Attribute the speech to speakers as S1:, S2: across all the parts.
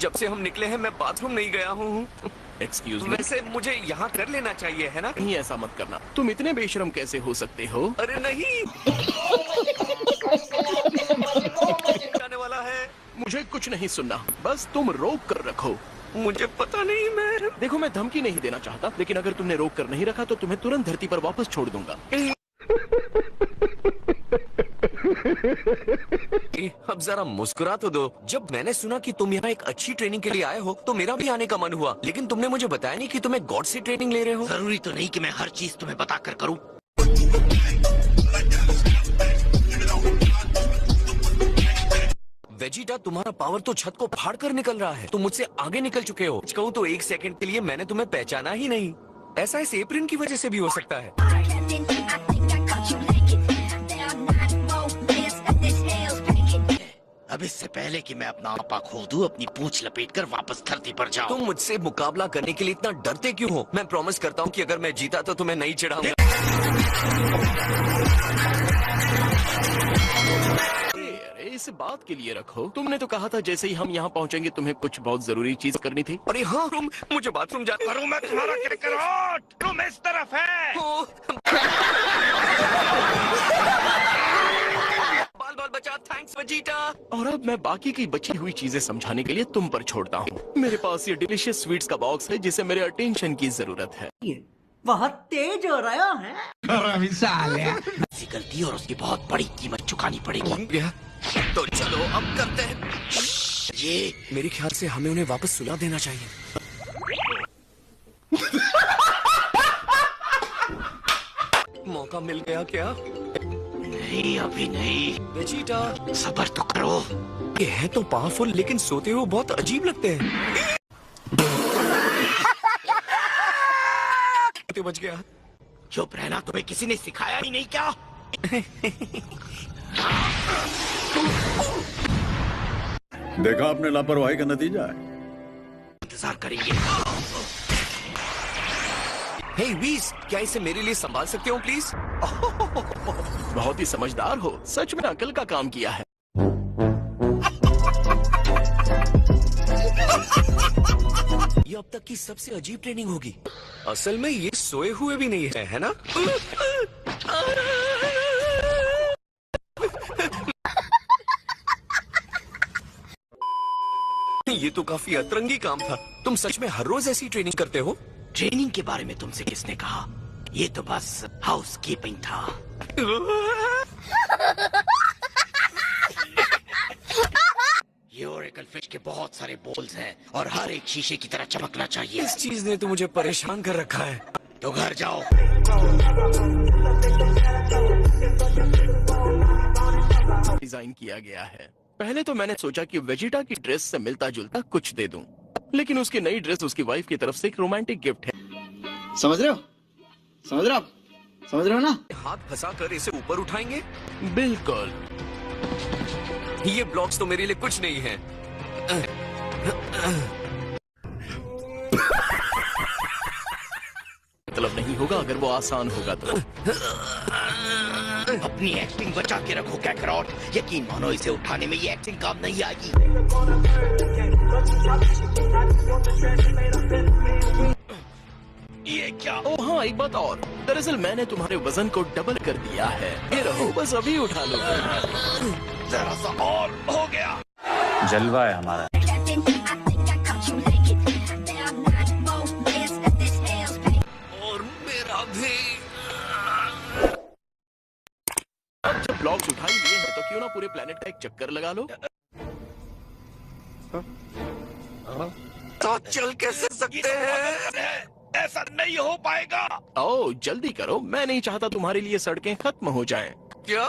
S1: जब से हम निकले हैं मैं बाथरूम नहीं गया हूँ।
S2: एक्सक्यूज मी,
S1: वैसे मुझे यहाँ कर लेना चाहिए है ना?
S2: नहीं ऐसा मत करना। तुम इतने बेशरम कैसे हो सकते हो?
S1: अरे नहीं। आने वाला है।
S2: मुझे कुछ नहीं सुनना, बस तुम रोक कर रखो।
S1: मुझे पता नहीं। मैं
S2: देखो, मैं धमकी नहीं देना चाहता, लेकिन अगर तुमने रोक कर नहीं रखा तो तुम्हें तुरंत धरती पर वापस छोड़ दूंगा।
S1: अब जरा मुस्कुरा तो दो। जब मैंने सुना कि तुम यहाँ एक अच्छी ट्रेनिंग के लिए आए हो तो मेरा भी आने का मन हुआ, लेकिन तुमने मुझे बताया नहीं कि तुम्हें गॉड से ट्रेनिंग ले रहे हो।
S3: जरूरी तो नहीं कि मैं हर चीज तुम्हें बता कर करूं।
S1: वेजिटा, तुम्हारा पावर तो छत को फाड़ कर निकल रहा है। तुम मुझसे आगे निकल चुके हो। सच कहूं तो एक सेकंड के लिए मैंने तुम्हें पहचाना ही नहीं। ऐसा इस एप्रिन की वजह से भी हो सकता है।
S3: अब इससे पहले कि मैं अपना आपा खो दूं, अपनी पूंछ लपेटकर वापस धरती पर जाऊं।
S1: तुम मुझसे मुकाबला करने के लिए इतना डरते क्यों हो? मैं प्रॉमिस करता हूँ कि अगर मैं जीता तो तुम्हें नहीं चिढ़ाऊंगा।
S2: अरे इस बात के लिए रखो। तुमने तो कहा था जैसे ही हम यहाँ पहुँचेंगे तुम्हें कुछ बहुत जरूरी चीज करनी थी।
S1: अरे हाँ, मुझे बाथरूम जाना।
S3: करूं मैं तुम्हारा कैकरॉट? तुम इस तरफ है।
S1: बाल बाल बचा। Thanks Vegeta.
S2: और अब मैं बाकी की बची हुई चीजें समझाने के लिए तुम पर छोड़ता हूँ। मेरे पास ये डिलीशियस स्वीट्स का बॉक्स है जिसे मेरे अटेंशन की जरूरत है।
S4: बहुत तेज हो रहा है।
S3: ऐसी गलती और उसकी बहुत बड़ी कीमत चुकानी पड़ेगी।
S1: तो चलो अब करते हैं।
S3: ये
S1: मेरे ख्याल से हमें उन्हें वापस सुला देना चाहिए। मौका मिल गया क्या?
S3: नहीं, अभी नहीं।
S1: वेजिटा,
S3: सब्र तो करो।
S1: ये है तो पावरफुल, लेकिन सोते हुए बहुत अजीब लगते हैं। बच गया।
S3: चुप रहना, तुम्हें किसी ने सिखाया ही नहीं क्या?
S5: देखा आपने लापरवाही का नतीजा है।
S3: इंतजार करेंगे।
S1: हे वीस, क्या इसे मेरे लिए संभाल सकते हो प्लीज?
S2: बहुत ही समझदार हो, सच में अकल का काम किया है।
S1: ये अब तक की सबसे अजीब ट्रेनिंग होगी। असल में ये सोए हुए भी नहीं है ना? ये तो काफी अतरंगी काम था। तुम सच में हर रोज ऐसी ट्रेनिंग करते हो?
S3: ट्रेनिंग के बारे में तुमसे किसने कहा? ये तो बस हाउस कीपिंग था। ये ओरेकल फिश के बहुत सारे बोल्स हैं और हर एक शीशे की तरह चमकना चाहिए।
S1: इस चीज ने तो मुझे परेशान कर रखा है।
S3: तो घर जाओ।
S2: डिजाइन किया गया है। पहले तो मैंने सोचा कि वेजिटा की ड्रेस से मिलता जुलता कुछ दे दूं, लेकिन उसकी नई ड्रेस उसकी वाइफ की तरफ से एक रोमांटिक गिफ्ट है।
S6: समझ रहे हो? समझ रहे हो आप? समझ रहे हो ना?
S1: हाथ फंसा कर इसे ऊपर उठाएंगे।
S2: बिल्कुल।
S1: ये ब्लॉक्स तो मेरे लिए कुछ नहीं है।
S2: मतलब नहीं होगा अगर वो आसान होगा तो।
S3: अपनी एक्टिंग बचा के रखो कैकरॉट। यकीन मानो इसे उठाने में ये एक्टिंग काम नहीं आएगी। ये क्या?
S2: ओह हाँ, एक बात और। दरअसल मैंने तुम्हारे वजन को डबल कर दिया है। ये रहो, बस अभी उठा लो।
S3: जरा सा और हो गया।
S7: जलवा है हमारा।
S1: और मेरा भी।
S2: अब जब ब्लॉक्स उठा ही लिए हैं तो क्यों ना पूरे प्लेनेट का एक चक्कर लगा लो।
S1: तो चल कैसे सकते हैं?
S3: ऐसा नहीं हो पाएगा।
S2: ओह जल्दी करो, मैं नहीं चाहता तुम्हारे लिए सड़कें खत्म हो जाएं।
S1: क्या?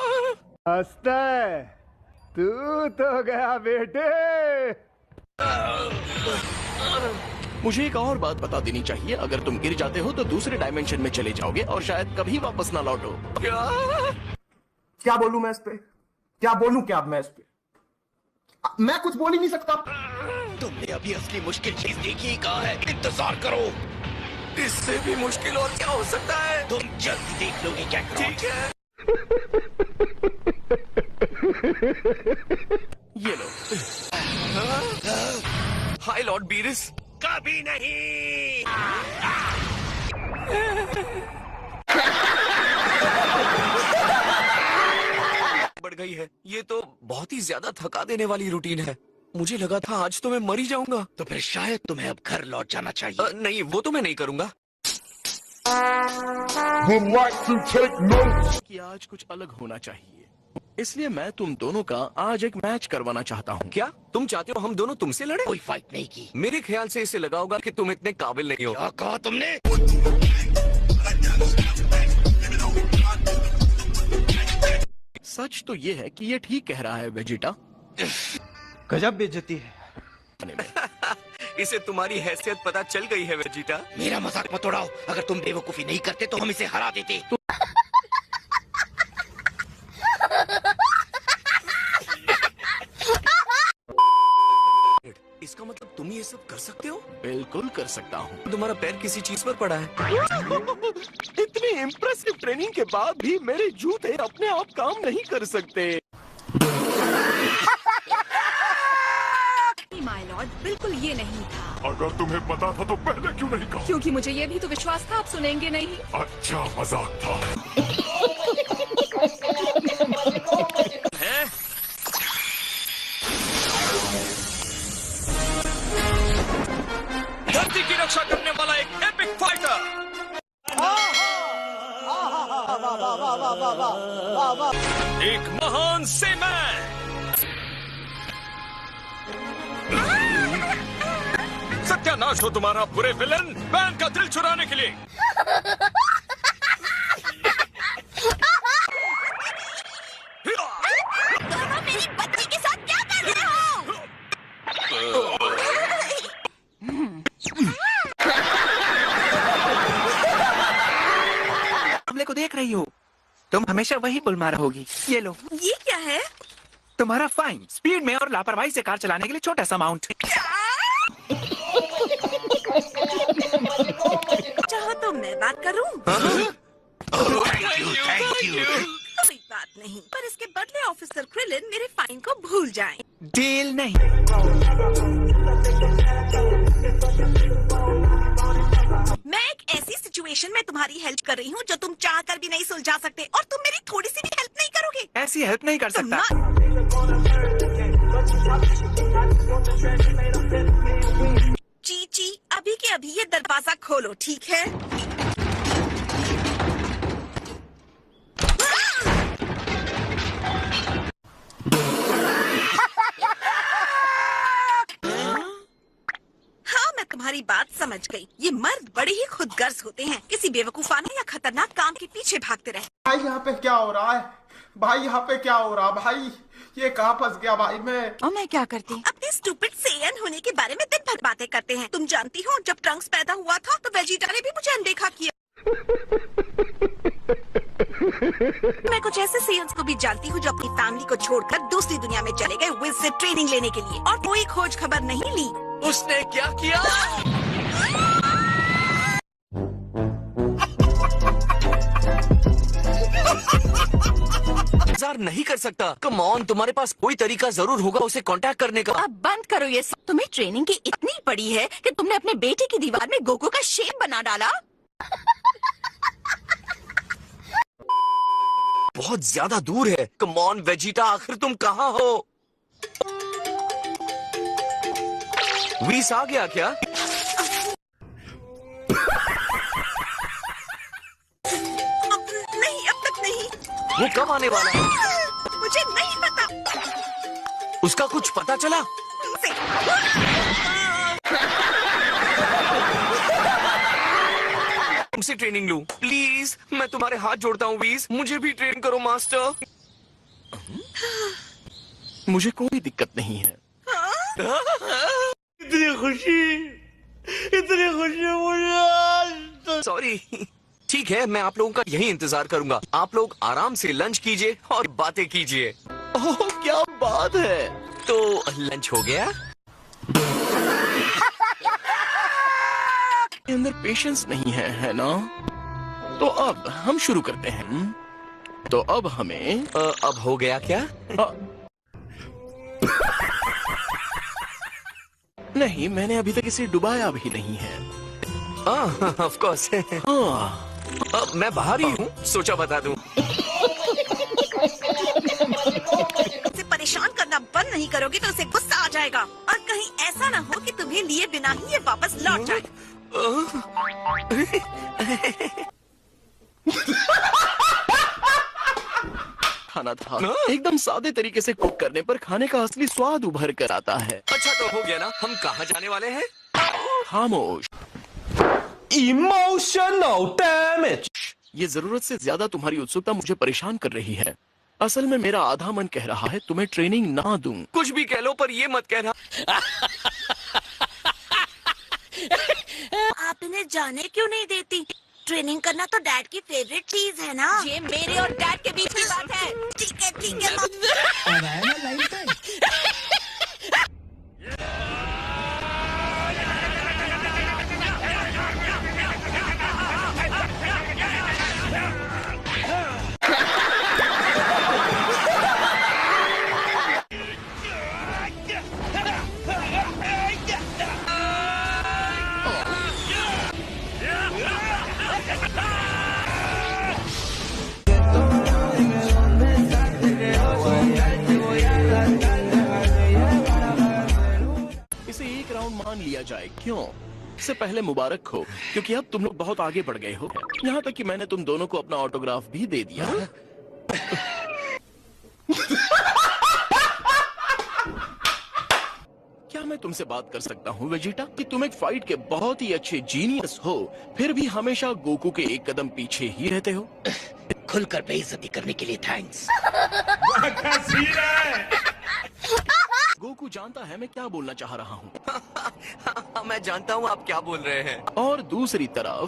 S8: हंसता है तू तो गया बेटे।
S2: मुझे एक और बात बता देनी चाहिए, अगर तुम गिर जाते हो तो दूसरे डायमेंशन में चले जाओगे और शायद कभी वापस ना लौटो।
S8: क्या बोलूं मैं इस पे? क्या बोलूं क्या मैं इस पे? मैं कुछ बोल ही नहीं सकता।
S3: तुमने अभी असली मुश्किल चीज देखी कहाँ है? इंतजार करो।
S1: इससे भी मुश्किल और क्या हो सकता है?
S3: तुम जल्दी देख लोगे कैकरॉट।
S1: ठीक है।
S2: ये लो।
S1: Bye Lord बीरिस।
S3: कभी नहीं।
S1: बढ़ गई है। ये तो बहुत ही ज्यादा थका देने वाली रूटीन है। मुझे लगा था आज तो मैं मर ही जाऊंगा।
S3: तो फिर शायद तुम्हें अब घर लौट जाना चाहिए।
S1: नहीं, वो तो मैं नहीं करूंगा।
S2: कि आज कुछ अलग होना चाहिए, इसलिए मैं तुम दोनों का आज एक मैच करवाना चाहता हूँ।
S1: क्या तुम चाहते हो हम दोनों तुमसे लड़े?
S3: कोई फाइट नहीं की।
S1: मेरे ख्याल से इसे लगा होगा कि तुम इतने काबिल नहीं हो।
S3: क्या कहा तुमने?
S2: सच तो ये है कि ये ठीक कह रहा है वेजिटा।
S6: गजब बेइज्जती है।
S1: इसे तुम्हारी हैसियत पता चल गई है वेजिटा।
S3: मेरा मजाक मत उड़ाओ। अगर तुम बेवकूफी नहीं करते तो हम इसे हरा देते।
S1: इसका मतलब तुम ये सब कर सकते हो?
S2: बिल्कुल कर सकता हूँ।
S1: तुम्हारा पैर किसी चीज पर पड़ा है।
S2: इतनी इम्प्रेसिव ट्रेनिंग के बाद भी मेरे जूते अपने आप काम नहीं कर सकते।
S7: माय लॉर्ड, बिल्कुल ये नहीं था।
S5: अगर तुम्हें पता था तो पहले क्यों नहीं कहा?
S7: क्योंकि मुझे ये भी तो विश्वास था आप सुनेंगे नहीं।
S5: अच्छा मजाक था।
S1: धरती की रक्षा करने वाला एक एपिक फाइटर। एक महान सेमैन। सत्यानाश हो तुम्हारा बुरे विलन, बैन का दिल चुराने के लिए।
S7: मेरी बच्ची के साथ क्या कर रहे हो?
S9: हमले को देख रही हो? तुम हमेशा वही बुलमा रहोगी। ये लो।
S7: ये क्या है?
S9: तुम्हारा फाइन, स्पीड में और लापरवाही से कार चलाने के लिए छोटा सा अमाउंट।
S7: चाहो तो मैं बात करूं?
S3: Thank you.
S7: कोई बात नहीं, पर इसके बदले ऑफिसर क्रिलिन मेरे फाइन को भूल जाएं।
S9: डील नहीं।
S7: मैं एक ऐसी सिचुएशन में तुम्हारी हेल्प कर रही हूँ जो तुम चाहकर भी नहीं सुलझा सकते, और तुम मेरी थोड़ी सी भी हेल्प नहीं करोगे।
S9: ऐसी हेल्प नहीं कर
S7: तुम
S9: सकता।
S7: चीची, अभी के अभी ये दरवाजा खोलो, ठीक है? हाँ, मैं तुम्हारी बात समझ गई। ये मर्द बड़े ही खुदगर्ज होते हैं, किसी बेवकूफाना या खतरनाक काम के पीछे भागते रहे।
S8: भाई यहाँ पे क्या हो रहा है? भाई यहाँ पे क्या हो रहा है? भाई ये कहाँ फंस गया भाई मैं?
S7: और मैं क्या करती? अपने स्टूपिड सेयन होने के बारे में दिन भर बातें करते हैं। तुम जानती हो, जब ट्रंक्स पैदा हुआ था तो वेजिटा ने भी मुझे अनदेखा किया। मैं कुछ ऐसे सेयन्स को भी जानती हूँ जो अपनी फैमिली को छोड़कर दूसरी दुनिया में चले गए विज से ट्रेनिंग लेने के लिए, और कोई खोज खबर नहीं ली।
S1: उसने क्या किया? इंतजार नहीं कर सकता। कम ऑन, तुम्हारे पास कोई तरीका जरूर होगा उसे कांटेक्ट करने का।
S7: अब बंद करो ये सब। तुम्हें ट्रेनिंग की इतनी पड़ी है कि तुमने अपने बेटे की दीवार में गोकू का शेप बना डाला।
S1: बहुत ज्यादा दूर है। कम ऑन वेजिटा, आखिर तुम कहाँ हो? वीस आ गया क्या?
S7: नहीं, अब तक नहीं।
S1: वो कब आने वाला है?
S7: मुझे नहीं पता।
S1: उसका कुछ पता चला? तुमसे ट्रेनिंग लूं प्लीज? मैं तुम्हारे हाथ जोड़ता हूँ वीज, मुझे भी ट्रेन करो मास्टर।
S2: मुझे कोई दिक्कत नहीं है।
S3: इतनी खुशी मुझे।
S1: सॉरी। ठीक है, मैं आप लोगों का यही इंतजार करूंगा। आप लोग आराम से लंच कीजिए और बातें कीजिए।
S2: ओह, क्या बात है।
S1: तो लंच हो गया?
S2: अंदर पेशेंस नहीं है ना? तो अब हम शुरू करते हैं। तो अब हमें
S1: अब हो गया क्या?
S2: नहीं, मैंने अभी तक इसे डुबाया भी नहीं है।
S1: Of course.
S2: हाँ,
S1: मैं बाहर ही हूँ, सोचा बता दूं।
S7: उसे परेशान करना बंद नहीं करोगे तो उसे गुस्सा आ जाएगा, और कहीं ऐसा ना हो कि तुम्हें लिए बिना ही ये वापस लौट जाए।
S2: खाना था एकदम सादे तरीके से कुक करने पर खाने का असली स्वाद उभर कर आता है।
S1: अच्छा तो हो गया ना, हम कहाँ जाने वाले हैं?
S2: खामोश।
S10: Emotional damage.
S2: ये जरूरत से ज्यादा तुम्हारी उत्सुकता मुझे परेशान कर रही है। असल में मेरा आधा मन कह रहा है तुम्हें ट्रेनिंग ना दूं।
S1: कुछ भी कह लो पर ये मत कहना।
S7: आप इन्हें जाने क्यों नहीं देती? ट्रेनिंग करना तो डैड की फेवरेट चीज है ना। ये मेरे और डैड के बीच की बात है। ठीक है ठीक है।
S2: इसे एक राउंड मान लिया जाए, क्यों? इससे पहले मुबारक हो, क्योंकि अब तुम लोग बहुत आगे बढ़ गए हो। यहाँ तक कि मैंने तुम दोनों को अपना ऑटोग्राफ भी दे दिया। क्या मैं तुमसे बात कर सकता हूँ वेजिटा, कि तुम एक फाइट के बहुत ही अच्छे जीनियस हो, फिर भी हमेशा गोकू के एक कदम पीछे ही रहते हो?
S3: खुलकर बेइज्जती करने के लिए थैंक्स।
S2: गोकू जानता है मैं क्या बोलना चाह रहा हूँ।
S1: मैं जानता हूँ आप क्या बोल रहे हैं।
S2: और दूसरी तरफ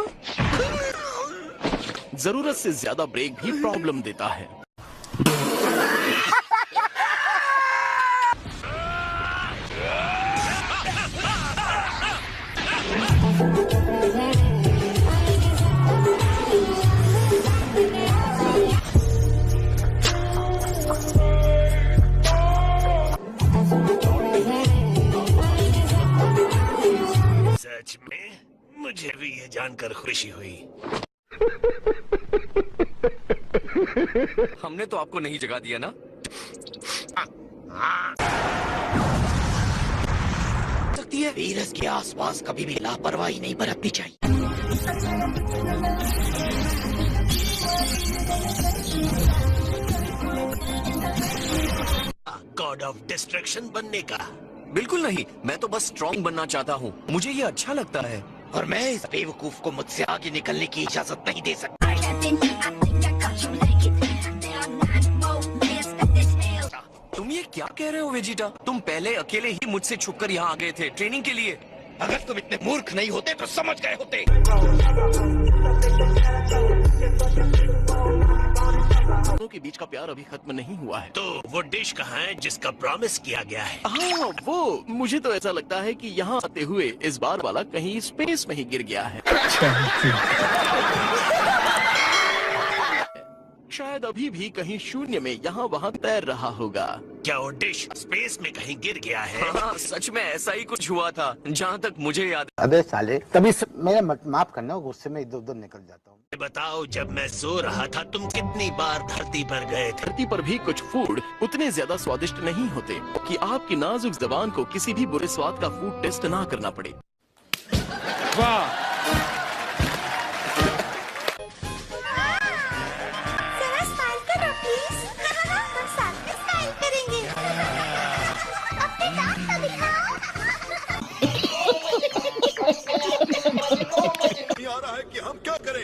S2: जरूरत से ज्यादा ब्रेक भी प्रॉब्लम देता है।
S3: सच में मुझे भी ये जानकर खुशी हुई।
S1: हमने तो आपको नहीं जगा दिया ना।
S3: सकती है वीरस के आसपास कभी भी लापरवाही नहीं बरतनी चाहिए। गॉड ऑफ डिस्ट्रैक्शन बनने का।
S1: बिल्कुल नहीं, मैं तो बस स्ट्रॉन्ग बनना चाहता हूँ, मुझे ये अच्छा लगता है।
S3: और मैं इस बेवकूफ को मुझसे आगे निकलने की इजाजत नहीं दे सकता।
S1: तुम ये क्या कह रहे हो वेजिटा? तुम पहले अकेले ही मुझसे छुपकर यहाँ आ गए थे ट्रेनिंग के लिए।
S3: अगर तुम इतने मूर्ख नहीं होते तो समझ गए होते।
S2: दोनों के बीच का प्यार अभी खत्म नहीं हुआ है।
S3: तो वो डिश कहाँ है जिसका प्रॉमिस किया गया है?
S2: हाँ, वो मुझे तो ऐसा लगता है कि यहाँ आते हुए इस बार वाला कहीं स्पेस में ही गिर गया है। शायद अभी भी कहीं शून्य में यहाँ वहाँ तैर रहा होगा।
S3: क्या वो डिश स्पेस में कहीं गिर गया है?
S1: हाँ, सच में ऐसा ही कुछ हुआ था, जहाँ तक मुझे याद।
S6: अबे साले, तभी मेरा माफ करना, गुस्से में इधर उधर निकल जाता हूँ।
S3: बताओ, जब मैं सो रहा था तुम कितनी बार धरती पर गए थे?
S2: धरती पर भी कुछ फूड उतने ज्यादा स्वादिष्ट नहीं होते कि आपकी नाजुक जबान को किसी भी बुरे स्वाद का फूड टेस्ट ना करना पड़े।
S10: वाह,
S5: आ रहा है कि हम क्या करें?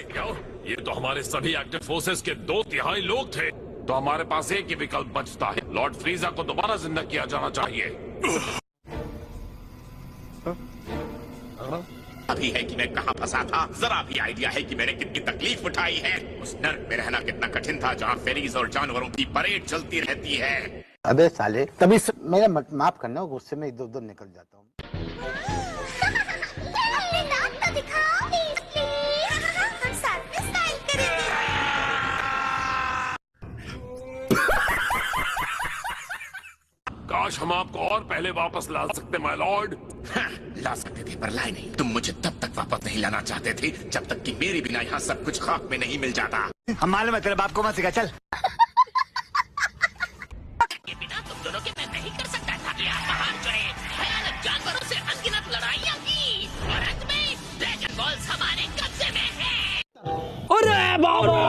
S11: ये तो हमारे सभी एक्टिव फोर्सेस के 2/3 लोग थे, तो हमारे पास एक ही विकल्प बचता है। लॉर्ड फ्रीजा को दोबारा जिंदा किया जाना चाहिए।
S12: अभी है कि मैं कहाँ फंसा था, जरा भी आइडिया है कि मैंने कितनी तकलीफ उठाई है। उस नर्क में रहना कितना कठिन था, जहाँ फेरीज और जानवरों की परेड चलती रहती है।
S6: अबे साले, तभी मेरा माफ करना, गुस्से में इधर उधर निकल जाता हूँ।
S11: काश हम आपको और पहले वापस ला सकते माय लॉर्ड।
S12: हाँ, ला सकते थे पर लाए नहीं। तुम मुझे तब तक वापस नहीं लाना चाहते थे जब तक कि मेरे बिना यहाँ सब कुछ खाक में नहीं मिल जाता।
S6: हम मालूम है तेरे बाप को मत सिखा, चल।
S7: के बिना तुम दोनों के मैं नहीं कर सकता था। आप महान चुने, भयानक जानवरों से अनगिनत लड़ाइयाँ की और अंत में ड्रैगन बॉल्स हमारे कब्जे में है।
S10: अरे बाबा!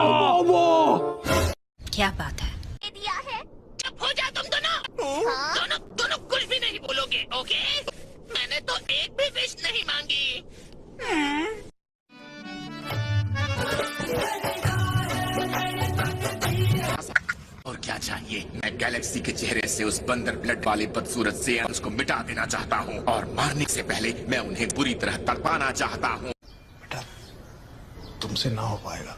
S7: क्या बात है? दिया है। चुप हो जा तुम दोनों। दोनों कुछ भी नहीं बोलोगे, ओके? मैंने तो एक भी विश नहीं मांगी।
S12: और क्या चाहिए? मैं गैलेक्सी के चेहरे से उस बंदर ब्लड वाले बदसूरत से उसको मिटा देना चाहता हूँ और मारने से पहले मैं उन्हें बुरी तरह तड़पाना चाहता हूँ।
S5: तुमसे ना हो पाएगा।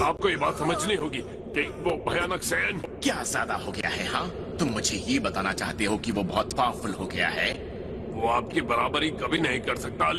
S11: आपको ये बात समझनी होगी कि वो भयानक सैन
S12: क्या ज्यादा हो गया है? हाँ, तुम मुझे ये बताना चाहते हो कि वो बहुत पावरफुल हो गया है?
S11: वो आपकी बराबरी कभी नहीं कर सकता,